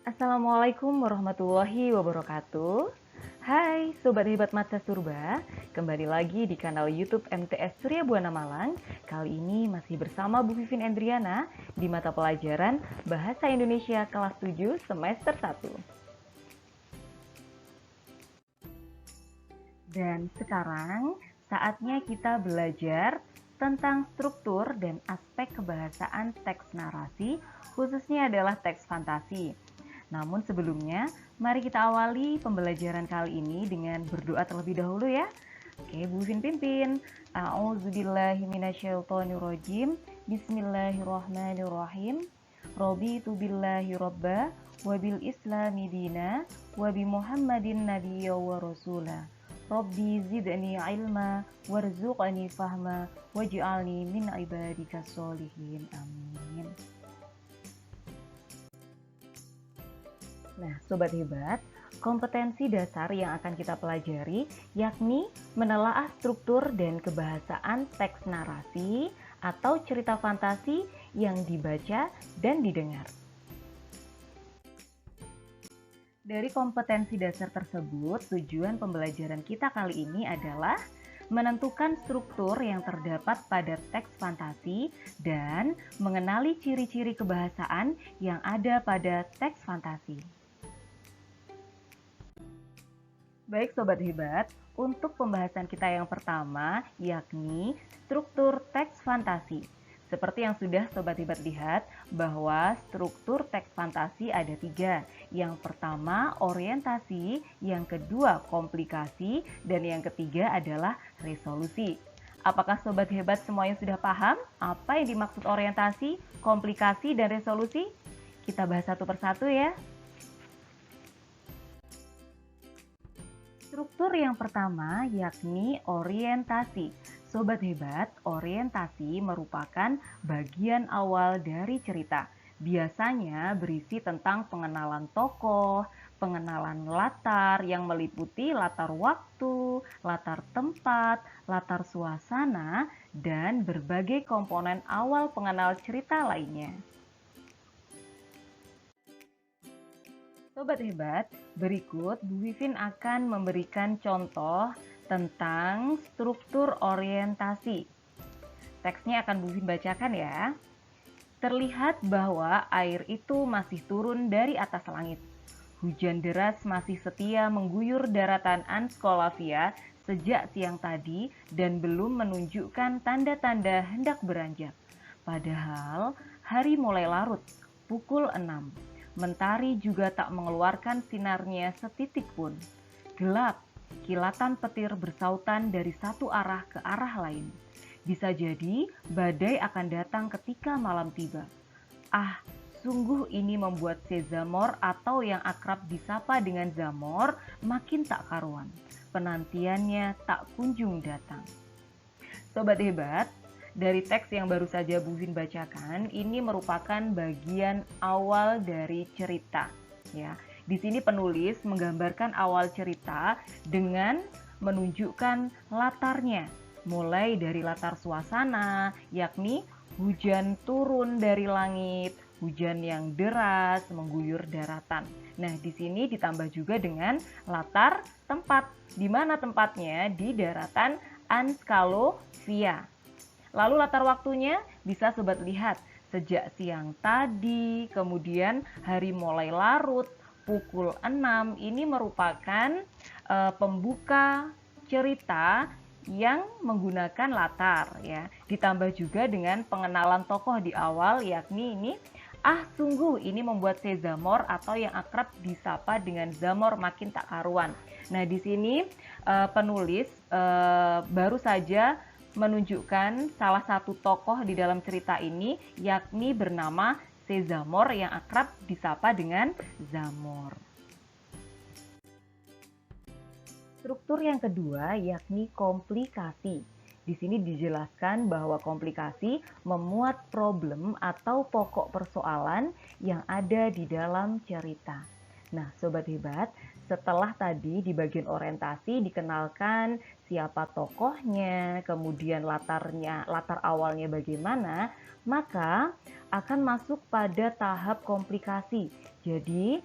Assalamualaikum warahmatullahi wabarakatuh. Hai Sobat Hebat Matsa Surba, kembali lagi di kanal YouTube MTS Surya Buana Malang. Kali ini masih bersama Bu Vivin Endriana di mata pelajaran Bahasa Indonesia kelas 7 semester 1. Dan sekarang saatnya kita belajar tentang struktur dan aspek kebahasaan teks narasi, khususnya adalah teks fantasi. Namun sebelumnya, mari kita awali pembelajaran kali ini dengan berdoa terlebih dahulu ya. Oke, Bu Vin pimpin. A'udzubillahiminasyaitonirrojim. Bismillahirrahmanirrahim. Raditu billahi robba, wabil islami dina, wabi muhammadin nabiyya wa rasulah. Rabbi zidni ilma warzuqni fahma waj'alni min ibadika sholihin. Amin. Nah, Sobat Hebat, kompetensi dasar yang akan kita pelajari yakni menelaah struktur dan kebahasaan teks narasi atau cerita fantasi yang dibaca dan didengar. Dari kompetensi dasar tersebut, tujuan pembelajaran kita kali ini adalah menentukan struktur yang terdapat pada teks fantasi dan mengenali ciri-ciri kebahasaan yang ada pada teks fantasi. Baik Sobat Hebat, untuk pembahasan kita yang pertama yakni struktur teks fantasi. Seperti yang sudah Sobat Hebat lihat bahwa struktur teks fantasi ada 3. Yang pertama orientasi, yang kedua komplikasi, dan yang ketiga adalah resolusi. Apakah Sobat Hebat semuanya sudah paham apa yang dimaksud orientasi, komplikasi, dan resolusi? Kita bahas satu persatu ya. Struktur yang pertama yakni orientasi. Sobat Hebat, orientasi merupakan bagian awal dari cerita. Biasanya berisi tentang pengenalan tokoh, pengenalan latar yang meliputi latar waktu, latar tempat, latar suasana, dan berbagai komponen awal pengenal cerita lainnya. Sobat Hebat, berikut Bu Vivin akan memberikan contoh tentang struktur orientasi. Teksnya akan Bu Vivin bacakan ya. Terlihat bahwa air itu masih turun dari atas langit. Hujan deras masih setia mengguyur daratan Anskolavia sejak siang tadi dan belum menunjukkan tanda-tanda hendak beranjak. Padahal hari mulai larut, pukul 6. Mentari juga tak mengeluarkan sinarnya setitik pun. Gelap, kilatan petir bersautan dari satu arah ke arah lain. Bisa jadi badai akan datang ketika malam tiba. Ah, sungguh ini membuat Sezamor atau yang akrab disapa dengan Zamor makin tak karuan. Penantiannya tak kunjung datang. Sobat Hebat, dari teks yang baru saja Bu Vin bacakan, ini merupakan bagian awal dari cerita. Ya, di sini penulis menggambarkan awal cerita dengan menunjukkan latarnya, mulai dari latar suasana, yakni hujan turun dari langit, hujan yang deras mengguyur daratan. Nah, di sini ditambah juga dengan latar tempat, di mana tempatnya di daratan Anskolovia. Lalu latar waktunya bisa Sobat lihat sejak siang tadi, kemudian hari mulai larut, pukul 6. Ini merupakan pembuka cerita yang menggunakan latar ya. Ditambah juga dengan pengenalan tokoh di awal yakni ini sungguh ini membuat Sezamor atau yang akrab disapa dengan Zamor makin tak karuan. Nah, di sini penulis baru saja menunjukkan salah satu tokoh di dalam cerita ini yakni bernama Sezamor yang akrab disapa dengan Zamor. Struktur yang kedua yakni komplikasi. Di sini dijelaskan bahwa komplikasi memuat problem atau pokok persoalan yang ada di dalam cerita. Nah, Sobat Hebat, setelah tadi di bagian orientasi dikenalkan siapa tokohnya, kemudian latar awalnya bagaimana, maka akan masuk pada tahap komplikasi. Jadi,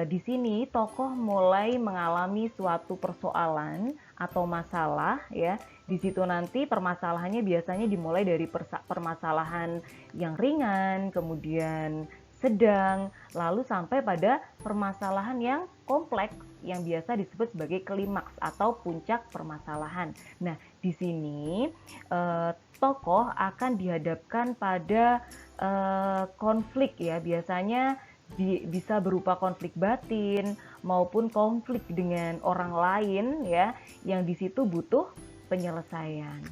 di sini tokoh mulai mengalami suatu persoalan atau masalah ya. Di situ nanti permasalahannya biasanya dimulai dari permasalahan yang ringan, kemudian sedang, lalu sampai pada permasalahan yang kompleks yang biasa disebut sebagai klimaks atau puncak permasalahan. Nah, di sini tokoh akan dihadapkan pada konflik ya, biasanya bisa berupa konflik batin maupun konflik dengan orang lain ya, yang di situ butuh penyelesaian.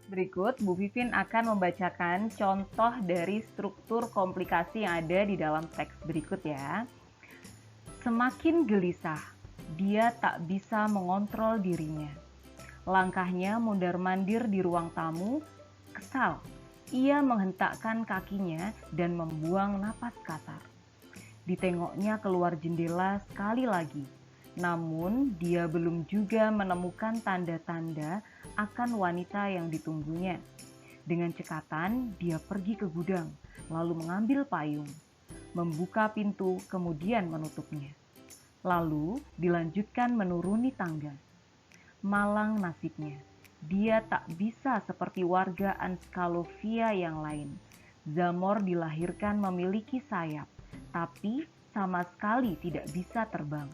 Berikut, Bu Vivin akan membacakan contoh dari struktur komplikasi yang ada di dalam teks berikut ya. Semakin gelisah, dia tak bisa mengontrol dirinya. Langkahnya mondar-mandir di ruang tamu, kesal. Ia menghentakkan kakinya dan membuang napas kasar. Ditengoknya keluar jendela sekali lagi. Namun, dia belum juga menemukan tanda-tanda akan wanita yang ditunggunya. Dengan cekatan, dia pergi ke gudang, lalu mengambil payung, membuka pintu, kemudian menutupnya. Lalu, dilanjutkan menuruni tangga. Malang nasibnya, dia tak bisa seperti warga Anskalovia yang lain. Zamor dilahirkan memiliki sayap, tapi sama sekali tidak bisa terbang.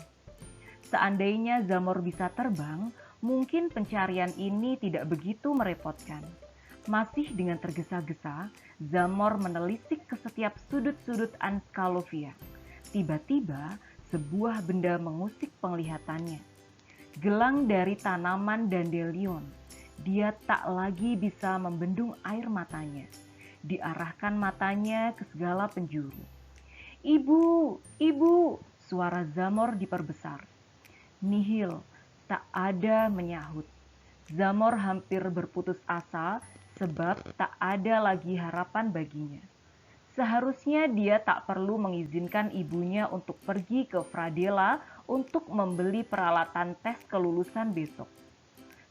Seandainya Zamor bisa terbang, mungkin pencarian ini tidak begitu merepotkan. Masih dengan tergesa-gesa, Zamor menelisik ke setiap sudut-sudut Anskalovia. Tiba-tiba, sebuah benda mengusik penglihatannya. Gelang dari tanaman dandelion. Dia tak lagi bisa membendung air matanya. Diarahkan matanya ke segala penjuru. "Ibu, ibu!" Suara Zamor diperbesar. Nihil, tak ada menyahut. Zamor hampir berputus asa sebab tak ada lagi harapan baginya. Seharusnya dia tak perlu mengizinkan ibunya untuk pergi ke Fradela untuk membeli peralatan tes kelulusan besok.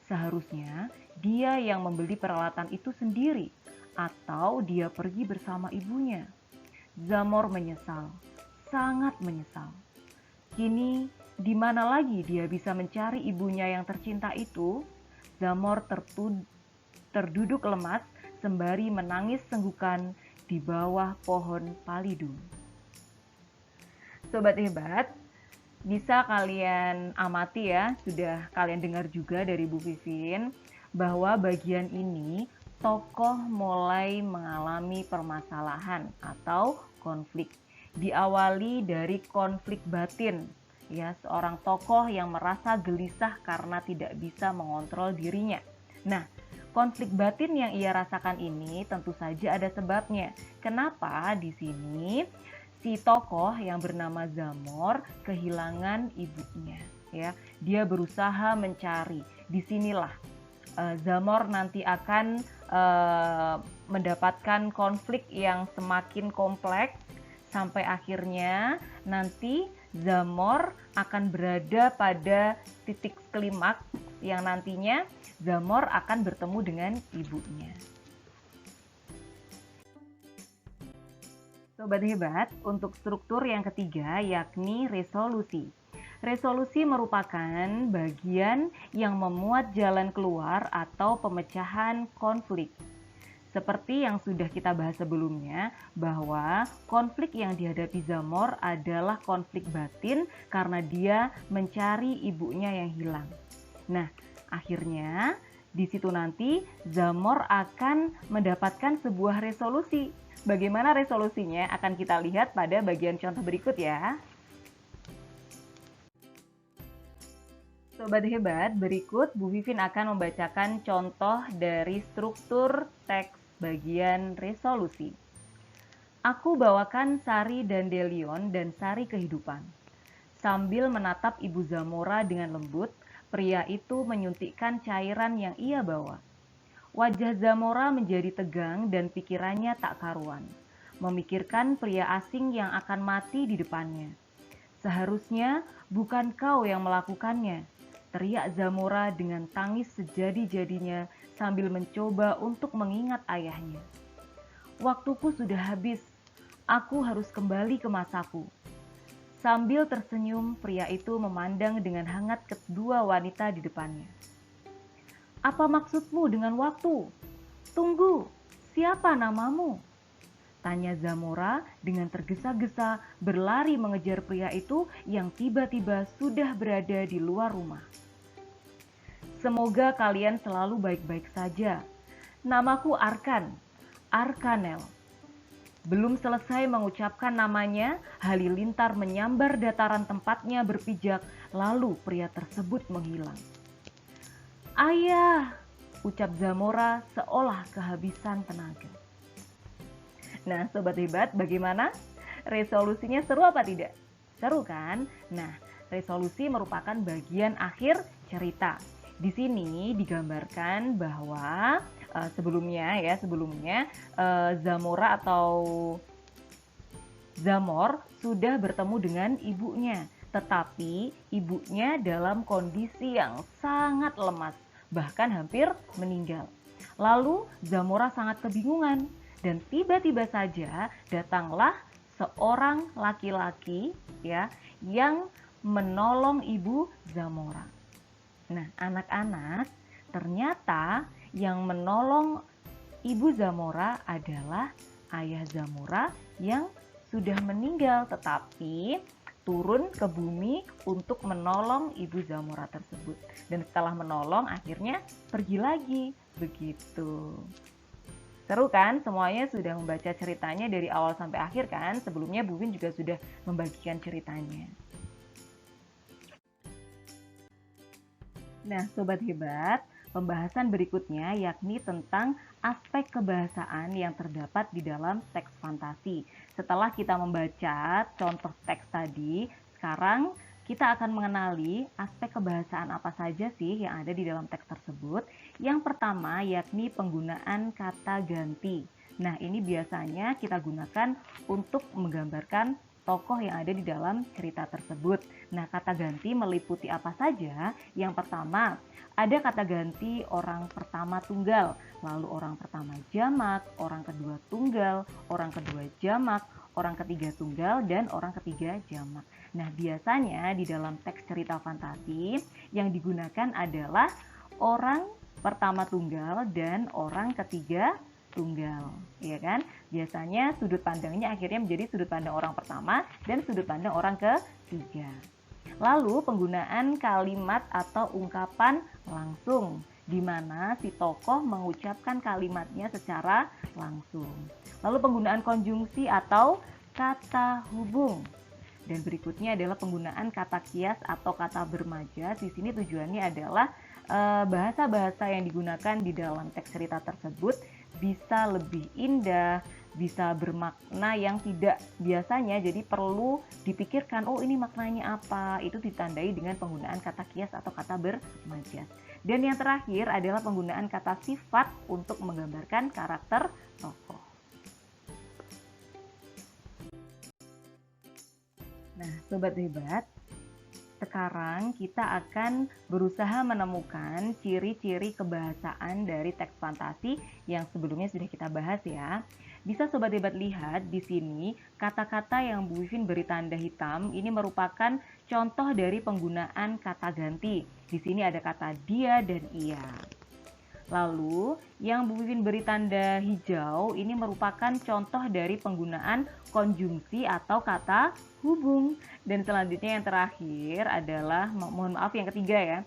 Seharusnya dia yang membeli peralatan itu sendiri, atau dia pergi bersama ibunya. Zamor menyesal, sangat menyesal. Kini, di mana lagi dia bisa mencari ibunya yang tercinta itu? Zamor terduduk lemas sembari menangis senggukan di bawah pohon palidum. Sobat hebat, bisa kalian amati ya, sudah kalian dengar juga dari Bu Vivin, bahwa bagian ini tokoh mulai mengalami permasalahan atau konflik. Diawali dari konflik batin, ya, seorang tokoh yang merasa gelisah karena tidak bisa mengontrol dirinya. Nah, konflik batin yang ia rasakan ini tentu saja ada sebabnya. Kenapa di sini si tokoh yang bernama Zamor kehilangan ibunya, ya. Dia berusaha mencari. Disinilah Zamor nanti akan mendapatkan konflik yang semakin kompleks sampai akhirnya nanti Zamor akan berada pada titik klimaks yang nantinya Zamor akan bertemu dengan ibunya. Sobat hebat, untuk struktur yang ketiga yakni resolusi. Resolusi merupakan bagian yang memuat jalan keluar atau pemecahan konflik. Seperti yang sudah kita bahas sebelumnya, bahwa konflik yang dihadapi Zamor adalah konflik batin karena dia mencari ibunya yang hilang. Nah, akhirnya di situ nanti Zamor akan mendapatkan sebuah resolusi. Bagaimana resolusinya akan kita lihat pada bagian contoh berikut ya. Sobat hebat, berikut Bu Vivin akan membacakan contoh dari struktur teks bagian resolusi. Aku bawakan sari dandelion dan sari kehidupan. Sambil menatap Ibu Zamora dengan lembut, pria itu menyuntikkan cairan yang ia bawa. Wajah Zamora menjadi tegang dan pikirannya tak karuan. Memikirkan pria asing yang akan mati di depannya. Seharusnya bukan kau yang melakukannya, teriak Zamora dengan tangis sejadi-jadinya sambil mencoba untuk mengingat ayahnya. "Waktuku sudah habis, aku harus kembali ke masaku." Sambil tersenyum, pria itu memandang dengan hangat kedua wanita di depannya. "Apa maksudmu dengan waktu? Tunggu, siapa namamu?" tanya Zamora dengan tergesa-gesa berlari mengejar pria itu yang tiba-tiba sudah berada di luar rumah. "Semoga kalian selalu baik-baik saja. Namaku Arkan, Arkanel." Belum selesai mengucapkan namanya, halilintar menyambar dataran tempatnya berpijak, lalu pria tersebut menghilang. "Ayah!" ucap Zamora seolah kehabisan tenaga. Nah, Sobat Hebat, bagaimana? Resolusinya seru apa tidak? Seru kan? Nah, resolusi merupakan bagian akhir cerita. Di sini digambarkan bahwa sebelumnya Zamora atau Zamor sudah bertemu dengan ibunya, tetapi ibunya dalam kondisi yang sangat lemas, bahkan hampir meninggal. Lalu Zamora sangat kebingungan dan tiba-tiba saja datanglah seorang laki-laki yang menolong ibu Zamora. Nah, anak-anak, ternyata yang menolong ibu Zamora adalah ayah Zamora yang sudah meninggal, tetapi turun ke bumi untuk menolong ibu Zamora tersebut. Dan setelah menolong, akhirnya pergi lagi. Begitu. Seru kan? Semuanya sudah membaca ceritanya dari awal sampai akhir kan? Sebelumnya Bu Win juga sudah membagikan ceritanya. Nah, Sobat Hebat, pembahasan berikutnya yakni tentang aspek kebahasaan yang terdapat di dalam teks fantasi. Setelah kita membaca contoh teks tadi, sekarang kita akan mengenali aspek kebahasaan apa saja sih yang ada di dalam teks tersebut. Yang pertama yakni penggunaan kata ganti. Nah, ini biasanya kita gunakan untuk menggambarkan tokoh yang ada di dalam cerita tersebut. Nah, kata ganti meliputi apa saja? Yang pertama, ada kata ganti orang pertama tunggal, lalu orang pertama jamak, orang kedua tunggal, orang kedua jamak, orang ketiga tunggal, dan orang ketiga jamak. Nah, biasanya di dalam teks cerita fantasi yang digunakan adalah orang pertama tunggal dan orang ketiga tunggal, ya kan? Biasanya sudut pandangnya akhirnya menjadi sudut pandang orang pertama dan sudut pandang orang ketiga. Lalu penggunaan kalimat atau ungkapan langsung, di mana si tokoh mengucapkan kalimatnya secara langsung. Lalu penggunaan konjungsi atau kata hubung. Dan berikutnya adalah penggunaan kata kias atau kata bermajas. Di sini tujuannya adalah bahasa-bahasa yang digunakan di dalam teks cerita tersebut bisa lebih indah, bisa bermakna yang tidak biasanya, jadi perlu dipikirkan, oh ini maknanya apa, itu ditandai dengan penggunaan kata kias atau kata bermajas. Dan yang terakhir adalah penggunaan kata sifat untuk menggambarkan karakter tokoh. Nah, Sobat Hebat, sekarang kita akan berusaha menemukan ciri-ciri kebahasaan dari teks fantasi yang sebelumnya sudah kita bahas ya. Bisa Sobat Hebat lihat di sini kata-kata yang Bu Wivin beri tanda hitam ini merupakan contoh dari penggunaan kata ganti. Di sini ada kata dia dan ia. Lalu yang Bu Wivin beri tanda hijau ini merupakan contoh dari penggunaan konjungsi atau kata hubung. Dan selanjutnya yang terakhir adalah, mohon maaf yang ketiga ya,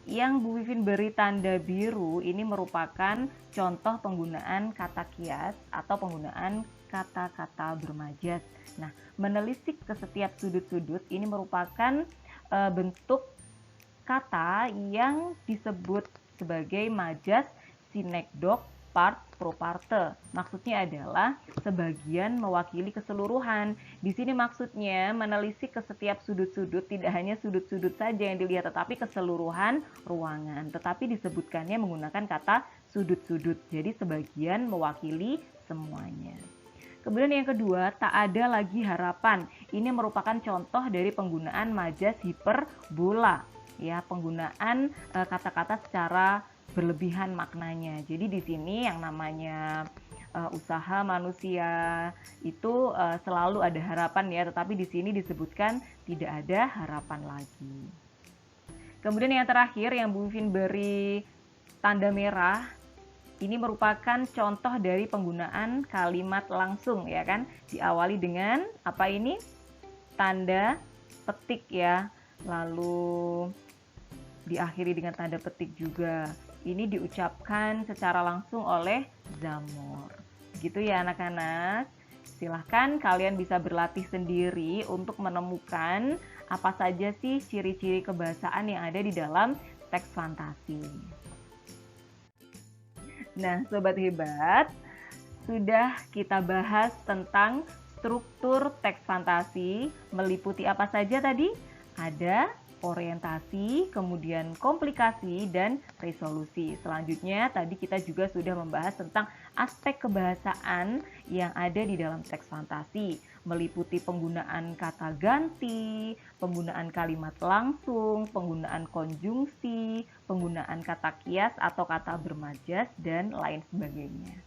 yang Bu Wivin beri tanda biru ini merupakan contoh penggunaan kata kias atau penggunaan kata-kata bermajas. Nah, menelisik ke setiap sudut-sudut ini merupakan bentuk kata yang disebut sebagai majas sinekdok part pro parte. Maksudnya adalah sebagian mewakili keseluruhan. Di sini maksudnya menelisik ke setiap sudut-sudut, tidak hanya sudut-sudut saja yang dilihat, tetapi keseluruhan ruangan. Tetapi disebutkannya menggunakan kata sudut-sudut. Jadi sebagian mewakili semuanya. Kemudian yang kedua, tak ada lagi harapan. Ini merupakan contoh dari penggunaan majas hiperbola. ya, penggunaan kata-kata secara berlebihan maknanya. Jadi di sini yang namanya usaha manusia itu selalu ada harapan ya, tetapi di sini disebutkan tidak ada harapan lagi. Kemudian yang terakhir yang Bu Vin beri tanda merah, ini merupakan contoh dari penggunaan kalimat langsung ya kan, diawali dengan apa ini? Tanda petik ya, lalu diakhiri dengan tanda petik juga. Ini diucapkan secara langsung oleh Zamor. Gitu ya anak-anak. Silahkan kalian bisa berlatih sendiri untuk menemukan apa saja sih ciri-ciri kebahasaan yang ada di dalam teks fantasi. Nah, sobat hebat, sudah kita bahas tentang struktur teks fantasi, meliputi apa saja tadi? Ada orientasi, kemudian komplikasi, dan resolusi. Selanjutnya, tadi kita juga sudah membahas tentang aspek kebahasaan yang ada di dalam teks fantasi, meliputi penggunaan kata ganti, penggunaan kalimat langsung, penggunaan konjungsi, penggunaan kata kias atau kata bermajas, dan lain sebagainya.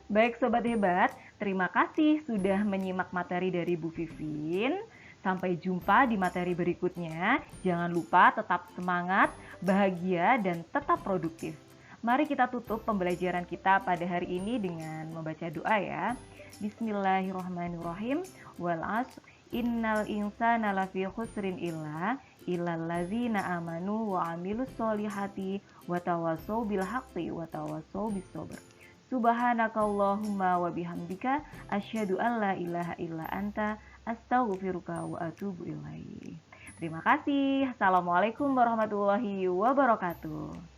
Baik Sobat Hebat, terima kasih sudah menyimak materi dari Bu Vivin. Sampai jumpa di materi berikutnya. Jangan lupa tetap semangat, bahagia, dan tetap produktif. Mari kita tutup pembelajaran kita pada hari ini dengan membaca doa ya. Bismillahirrahmanirrahim. Wal 'ashr innal insana lafi khusrin illal ladzina amanu wa 'amilus solihati wa tawassaw bil haqqi wa tawassaw bis sabr. Subhanakallahumma wa bihamdika asyhadu an la ilaha illa anta astaghfiruka wa atubu ilaik. Terima kasih. Assalamualaikum warahmatullahi wabarakatuh.